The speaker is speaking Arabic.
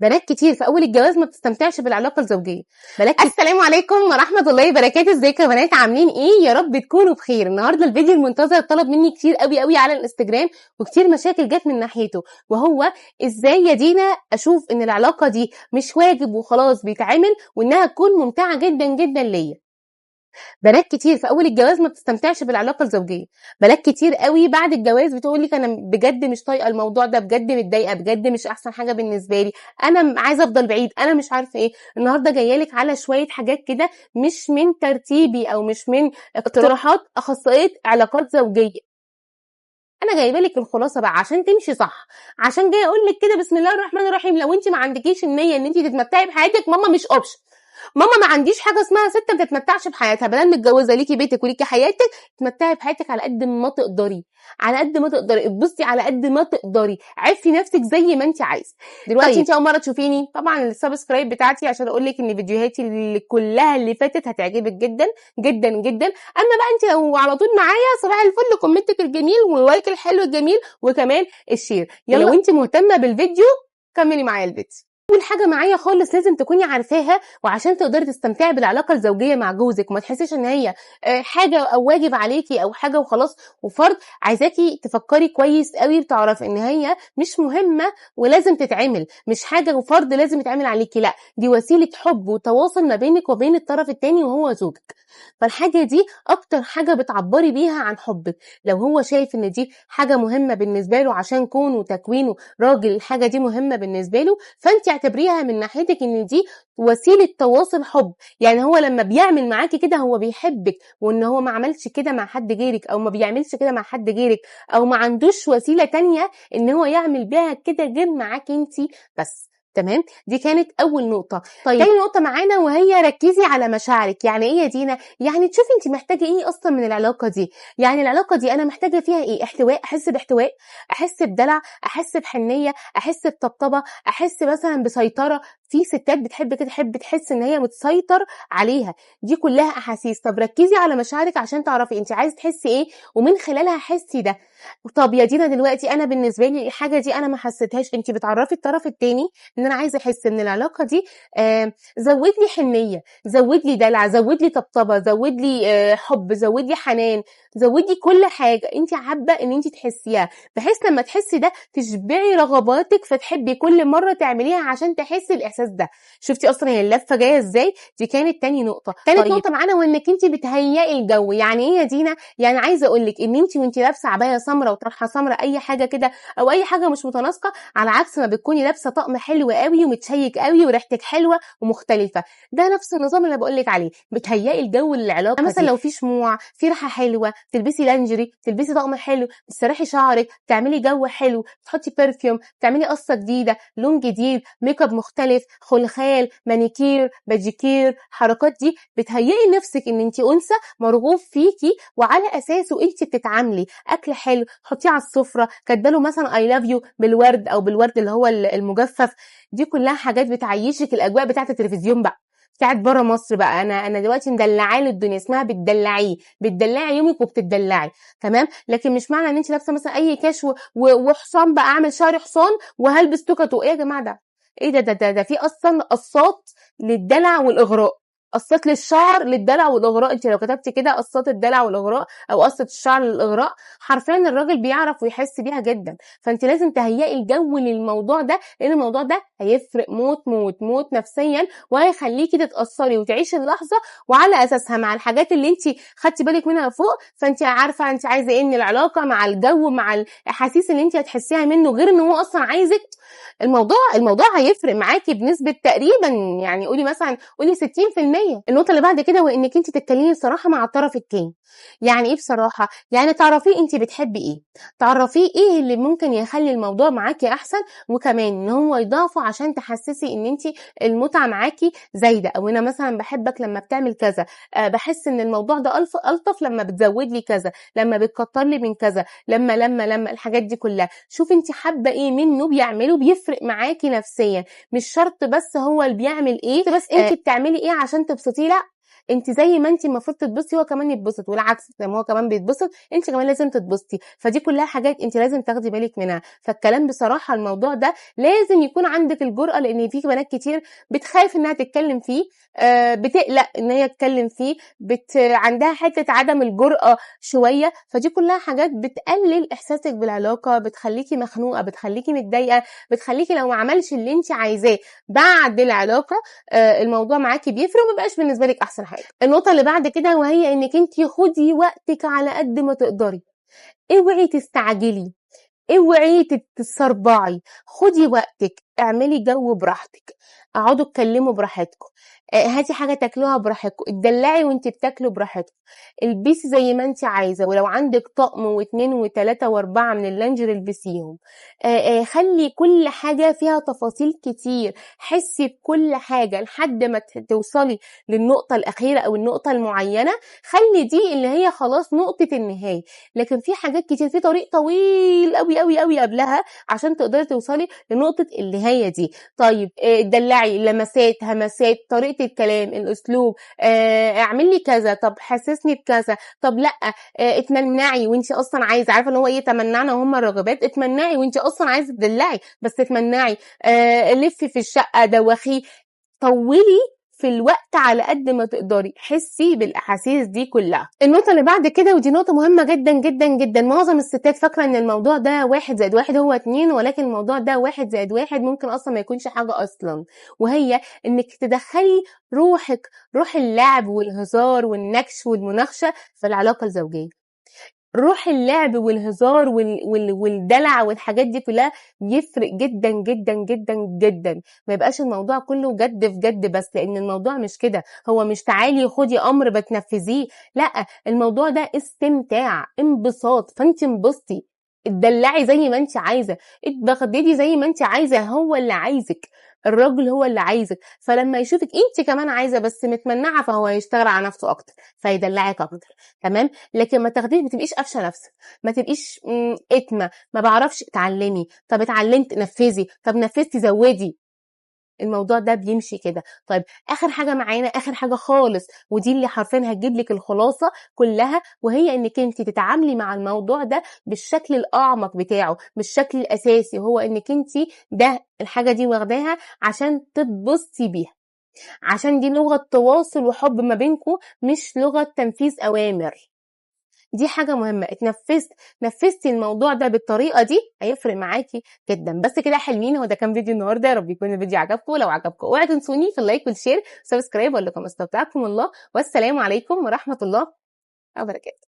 بنات كتير في اول الجواز ما بتستمتعش بالعلاقه الزوجيه. السلام عليكم ورحمه الله وبركاته. ازيكم يا بنات؟ عاملين ايه؟ يا رب تكونوا بخير. النهارده الفيديو المنتظر طلب مني كتير قوي على الانستجرام، وكتير مشاكل جت من ناحيته، وهو ازاي يا دينا اشوف ان العلاقه دي مش واجب وخلاص بيتعمل، وانها تكون ممتعه جدا ليا. بنات كتير في اول الجواز ما بتستمتعش بالعلاقه الزوجيه. بنات كتير قوي بعد الجواز بتقول لك انا بجد مش طايقه الموضوع ده، بجد متضايقه، بجد مش احسن حاجه بالنسبه لي، انا عايزه افضل بعيد، انا مش عارفه ايه. النهارده جايه لك على شويه حاجات كده مش من ترتيبي او مش من اقتراحات اخصائيه علاقات زوجيه. انا جايبه لك الخلاصه بقى عشان تمشي صح، عشان جايه اقول لك كده بسم الله الرحمن الرحيم. لو انت ما عندكيش النيه ان انت تتمتعي بحياتك، ماما مش اوبشن. ماما ما عنديش حاجه اسمها ست ما تتمتعش بحياتها. بدل متجوزه ليكي بيتك وليكي حياتك، تتمتعي بحياتك على قد ما تقدري، على قد ما تقدري، اتبسطي على قد ما تقدري، عفي نفسك زي ما انت عايزه. دلوقتي انت اول مره تشوفيني، طبعا السبسكرايب بتاعتي عشان اقول لك ان فيديوهاتي اللي كلها اللي فاتت هتعجبك جدا. اما بقى انت لو على طول معايا، صباح الفل، كومنتك الجميل واللايك الحلو الجميل وكمان الشير. لو انت مهتمه بالفيديو كملي معايا الفيديو. اول حاجه معايا خالص لازم تكوني عارفاها، وعشان تقدري تستمتعي بالعلاقه الزوجيه مع جوزك وما تحسيش ان هي حاجه او واجب عليكي او حاجه وخلاص وفرض، عايزاكي تفكري كويس قوي وتعرفي ان هي مش مهمه ولازم تتعمل، مش حاجه وفرض لازم يتعمل عليكي، لا، دي وسيله حب وتواصل ما بينك وبين الطرف الثاني وهو زوجك. فالحاجه دي اكتر حاجه بتعبري بيها عن حبك. لو هو شايف ان دي حاجه مهمه بالنسبه له عشان كونه وتكوينه راجل، الحاجه دي مهمه بالنسبه له، فانت اعتبريها من ناحيتك ان دي وسيله تواصل حب. يعني هو لما بيعمل معاكي كده هو بيحبك، وان هو ما عملش كده مع حد غيرك او ما بيعملش كده مع حد غيرك، او ما عندوش وسيله تانية ان هو يعمل بيها كده غير معاكي انت بس. تمام، دي كانت اول نقطه. طيب تاني نقطه معانا وهي ركزي على مشاعرك. يعني ايه يا دينا؟ يعني تشوفي انت محتاجه ايه اصلا من العلاقه دي. يعني العلاقه دي انا محتاجه فيها ايه؟ احتواء، احس باحتواء، احس بدلع، احس بحنيه، احس بطبطبه، احس مثلا بسيطره. في ستات بتحب كده، تحب تحس ان هي متسيطر عليها. دي كلها احاسيس. طب ركزي على مشاعرك عشان تعرفي انت عايزه تحسي ايه ومن خلالها حسي ده. طب يا دينا دلوقتي انا بالنسبه لي الحاجه دي انا ما حسيتهاش، انت بتعرفي الطرف الثاني ان انا عايزه احس ان العلاقه دي زود لي حنيه، زود لي دلع، زود لي طبطبه، زود لي حب، زود لي حنان، زود لي كل حاجه انت حابه ان انت تحسيها، بحيث لما تحسي ده تشبعي رغباتك فتحبي كل مره تعمليها عشان تحسي الاحساس ده. شفتي اصلا هي اللفه جايه ازاي؟ دي كانت تاني نقطه. تالت نقطه معانا وانك انت بتهيئي الجو. يعني ايه يا دينا؟ يعني عايزه اقول لك ان انت وانت لابسه عبايه سمراء وطرحه سمراء، اي حاجه كده او اي حاجه مش متناسقه، على عكس ما بتكوني لابسه طقم حلو قوي ومتشيك قوي وريحتك حلوه ومختلفه، ده نفس النظام اللي بقول لك عليه. بتهيئي الجو للعلاقه. مثلا لو في شموع، في ريحه حلوه، تلبسي لانجري، تلبسي طقم حلو، تسرحي شعرك، تعملي جو حلو، تحطي برفيوم، تعملي قصه جديده، لون جديد، ميك اب مختلف، خلخال، مانيكير، باديكير، حركات دي بتهيئي نفسك ان انت انثى مرغوب فيكي، وعلى اساسه انت بتتعاملي. اكل حلو تحطيه على السفره، كاتباله مثلا اي لاف يو بالورد او بالورد اللي هو المجفف. دي كلها حاجات بتعيشك الاجواء بتاعه التلفزيون بقى، بتاعت بره مصر بقى. انا دلوقتي مدلعاه للدنيا، اسمها بتدلعيه، بتدلعي يومك وبتدلعي. تمام، لكن مش معنى ان انت لابسه مثلا اي كاش وحصان بقى، اعمل شعري حصان وهلبس توكاتو. ايه يا جماعه ده؟ ايه ده في اصلا قصات للدلع والاغراء، قصات للشعر للدلع والاغراء. انت لو كتبتي كده قصات الدلع والاغراء او قصه الشعر للاغراء، حرفيا الراجل بيعرف ويحس بيها جدا. فانت لازم تهيئي الجو للموضوع ده، لان الموضوع ده هيفرق موت نفسيا، وهيخليكي تتاثري وتعيشي اللحظه، وعلى اساسها مع الحاجات اللي انت خدتي بالك منها فوق، فانت عارفه انت عايزه ايه من العلاقه، مع الجو، مع الاحاسيس اللي انت هتحسيها منه، غير ان هو اصلا عايزك. الموضوع هيفرق معاكي بنسبه تقريبا، يعني قولي 60%. النقطه اللي بعد كده وانك انت تتكلمي بصراحه مع الطرف التاني. يعني ايه بصراحه؟ يعني تعرفيه انت بتحبي ايه، تعرفيه ايه اللي ممكن يخلي الموضوع معاكي احسن، وكمان ان هو يضافه عشان تحسسي ان انت المتعه معاكي زايده، او انا مثلا بحبك لما بتعمل كذا، بحس ان الموضوع ده الطف لما بتزود لي كذا، لما بتكتر لي من كذا، لما الحاجات دي كلها. شوفي انت حابه ايه منه بيعمله، بيفرق معاكي نفسيا. مش شرط بس هو اللي بيعمل ايه، بس انت بتعملي ايه عشان تبسطيه، لا، انت زي ما انت المفروض تتبسطي هو كمان يتبسط، والعكس زي ما هو كمان بيتبسط انت كمان لازم تتبسطي. فدي كلها حاجات انت لازم تاخدي بالك منها. فالكلام بصراحه الموضوع ده لازم يكون عندك الجرأة، لان في بنات كتير بتخاف انها تتكلم فيه، بتقلق ان هي تتكلم فيه، عندها حته عدم الجرأة شويه. فدي كلها حاجات بتقلل احساسك بالعلاقه، بتخليكي مخنوقه، بتخليكي متضايقه، بتخليكي لو ما عملش اللي انت عايزاه بعد العلاقه الموضوع معاكي بيفرق وما بقاش بالنسبه لك احسن حاجه. النقطه اللي بعد كده وهي انك انت خدي وقتك على قد ما تقدري. اوعي تستعجلي، اوعي تتسربعي، خدي وقتك، اعملي جو براحتك، اقعدوا اتكلموا براحتكم، هاتي حاجه تاكلوها براحتكم، اتدلعي وانت بتاكلوا براحتكم، البسي زي ما انت عايزه، ولو عندك طقم واثنين وثلاثه واربعه من اللانجر البسيهم. خلي كل حاجه فيها تفاصيل كتير، حسي بكل حاجه لحد ما توصلي للنقطه الاخيره او النقطه المعينه. خلي دي اللي هي خلاص نقطه النهايه. لكن في حاجات كتير، في طريق طويل قوي قوي قوي قبلها عشان تقدري توصلي لنقطه النهايه دي. طيب دلعي، لمسات، همسات، طريقه الكلام، الاسلوب، اعمل لي كذا، طب حسسني بكذا، طب لا اتمنعي وانت اصلا عايزه، عارفه ان هو ايه تمنعنا وهم الرغبات، اتمنعي وانت اصلا عايزه تدلعي بس اتمنعي. لفي في الشقه، دوخي، طولي في الوقت على قد ما تقدري، حسي بالاحاسيس دي كلها. النقطه اللي بعد كده ودي نقطه مهمه جدا جدا جدا، معظم الستات فاكره ان الموضوع ده 1+1 هو 2، ولكن الموضوع ده 1+1 ممكن اصلا ما يكونش حاجه اصلا، وهي انك تدخلي روحك، روح اللعب والهزار والنكش والمناقشه في العلاقه الزوجيه. روح اللعب والهزار والدلع والحاجات دي كلها يفرق جدا جدا جدا جدا. ما يبقاش الموضوع كله جد في جد بس، لان الموضوع مش كده، هو مش تعالي خدي امر بتنفذيه، لا، الموضوع ده استمتاع، انبساط، فانت انبسطي، اتدلعي زي ما انت عايزه، اتبغددي زي ما انت عايزه، هو اللي عايزك، الراجل هو اللي عايزك. فلما يشوفك انت كمان عايزه بس متمنعه، فهو هيشتغل على نفسه اكتر فيدلعك اكتر. تمام. لكن ما تاخديش، ما تبقيش قافشه نفسك، ما تبقيش اتمه، ما بعرفش اتعلمي، طب اتعلمت نفذي، طب نفذتي زودي. الموضوع ده بيمشي كده. طيب اخر حاجه معانا، اخر حاجه خالص، ودي اللي حرفيا هتجيب لك الخلاصه كلها، وهي انك انت تتعاملي مع الموضوع ده بالشكل الاعمق بتاعه، بالشكل الاساسي، هو انك انت ده الحاجه دي واخداها عشان تتبسطي بيها، عشان دي لغه تواصل وحب ما بينكم، مش لغه تنفيذ اوامر. دي حاجة مهمة، نفذتي الموضوع ده بالطريقة دي هيفرق معاكي جدا. بس كده حلوين، هو ده كان فيديو النهارده، يا رب يكون الفيديو عجبكم. لو عجبكم اوعوا تنسوني في اللايك والشير والسبسكرايب، اقول لكم استودعكم الله، والسلام عليكم ورحمة الله وبركاته.